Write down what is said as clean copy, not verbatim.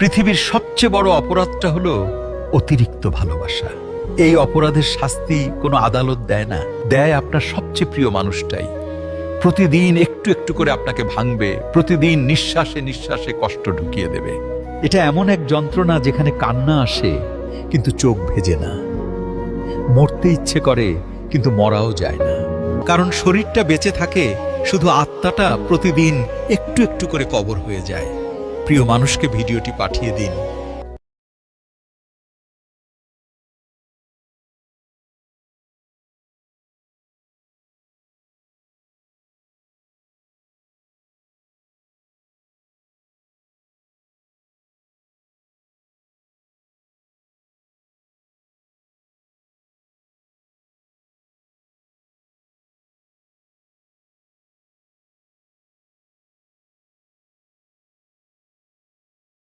পৃথিবীর সবচেয়ে বড় অপরাধটা হলো অতিরিক্ত ভালোবাসা। এই অপরাধের শাস্তি কোনো আদালত দেয় না, দেয় আপনার সবচেয়ে প্রিয় মানুষটাই। প্রতিদিন একটু একটু করে আপনাকে ভাঙবে, প্রতিদিন নিঃশ্বাসে নিঃশ্বাসে কষ্ট ঢুকিয়ে দেবে। এটা এমন এক যন্ত্রণা যেখানে কান্না আসে কিন্তু চোখ ভেজে না, মরতে ইচ্ছে করে কিন্তু মরাও যায় না। কারণ শরীরটা বেঁচে থাকে, শুধু আত্মাটা প্রতিদিন একটু একটু করে কবর হয়ে যায়। প্রিয় মানুষকে ভিডিওটি পাঠিয়ে দিন।